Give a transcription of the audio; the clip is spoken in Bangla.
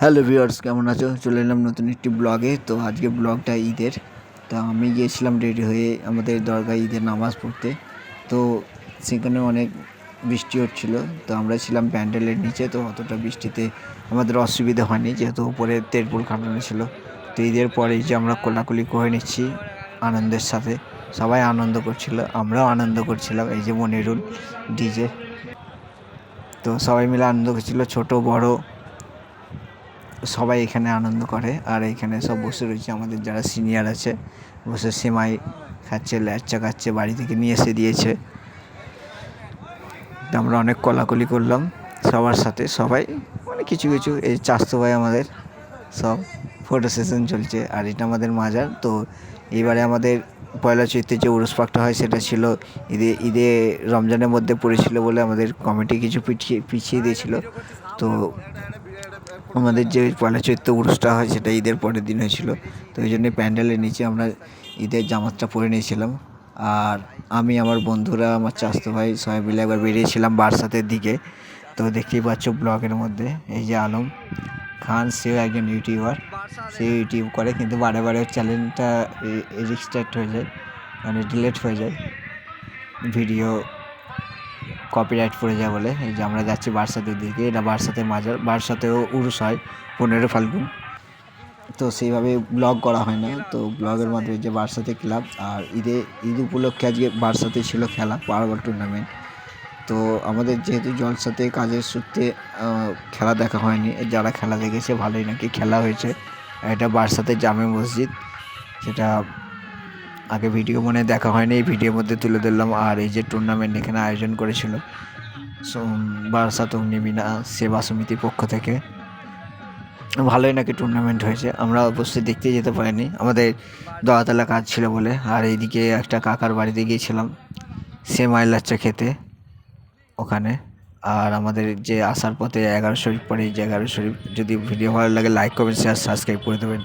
হ্যালো ভিউয়ার্স, কেমন আছো? চলে এলাম নতুন একটি ব্লগে। তো আজকে ব্লগটা ঈদের। তো আমি গিয়েছিলাম রেডি হয়ে আমাদের দরগায় ঈদের নামাজ পড়তে। তো সেখানে অনেক বৃষ্টি হচ্ছিল। তো আমরা ছিলাম প্যান্ডেলের নিচে, তো অতটা বৃষ্টিতে আমাদের অসুবিধা হয়নি, যেহেতু উপরে তেরপল খাটানো ছিল। তো ঈদের পরেই যে আমরা কোলাকুলি করে নিচ্ছি আনন্দের সাথে, সবাই আনন্দ করছিল, আমরাও আনন্দ করছিলাম। এই যে মনিরুল ডিজে, তো সবাই মিলে আনন্দ করছিল, ছোট বড় সবাই এখানে আনন্দ করে। আর এখানে সব বসে রয়েছে আমাদের যারা সিনিয়র আছে, বসে সেমাই খাচ্ছে, ল্যাচা খাচ্ছে, বাড়ি থেকে নিয়ে এসে দিয়েছে। তো আমরা অনেক কোলাকুলি করলাম সবার সাথে, সবাই মানে কিছু কিছু এই চাস্তো ভাই আমাদের সব ফটো সেশন চলছে। আর এটা আমাদের মাজার। তো এইবারে আমাদের পয়লা চৈত্রের যে উরুস পাকটা হয় সেটা ছিল ঈদে রমজানের মধ্যে পড়েছিল বলে আমাদের কমিটি কিছু পিছিয়ে দিয়েছিল। তো আমাদের যে পয়লা চৈত্র উরুসটা হয় সেটা ঈদের পরের দিন হয়েছিল। তো ওই জন্যে প্যান্ডেলের নিচে আমরা ঈদের জামাতটা পরে নিয়েছিলাম। আর আমি, আমার বন্ধুরা, আমার চাচাতো ভাই সবাই মিলে একবার বেরিয়েছিলাম বারাসাতের দিকে। তো দেখতেই পাচ্ছ ব্লগের মধ্যে এই যে আলম খান, সেও একজন ইউটিউবার। সে ইউটিউব করে, কিন্তু বারে বারে চ্যানেলটা রিস্টার্ট হয়ে যায়, মানে ডিলেট হয়ে যায়, ভিডিও কপিরাইট পড়ে যায় বলে। এই যে আমরা যাচ্ছি বারাসাতের দিকে, এটা বারাসাতের মাজার। বারাসাতেও উরুস হয় 15 ফাল্গুন। তো সেইভাবে ব্লগ করা হয় না, তো ব্লগের মাধ্যমে যে বারাসাতে ক্লাব। আর ঈদ উপলক্ষে আজকে বারাসাতে ছিল খেলা, পাওয়ারবল টুর্নামেন্ট। তো আমাদের যেহেতু জলসাতে কাজের সূত্রে খেলা দেখা হয়নি, যারা খেলা দেখেছে ভালোই নাকি খেলা হয়েছে। এটা বারাসাতে জামে মসজিদ, সেটা আগে ভিডিও মনে দেখা হয়নি, এই ভিডিওর মধ্যে তুলে ধরলাম। আর এই যে টুর্নামেন্ট এখানে আয়োজন করেছিল বারাসাত অগ্নিবীণা সেবা সমিতির পক্ষ থেকে, ভালোই নাকি টুর্নামেন্ট হয়েছে। আমরা অবশ্যই দেখতে যেতে পারিনি, আমাদের দোয়াতলা কাজ ছিল বলে। আর এইদিকে একটা কাকার বাড়িতে গিয়েছিলাম সেমাই লাচ্চা খেতে ওখানে। আর আমাদের যে আসার পথে 11 শরীফ পরে, এই যে 11 শরীফ, যদি ভিডিও ভালো লাগে লাইক কমেন্ট শেয়ার সাবস্ক্রাইব করে দেবেন।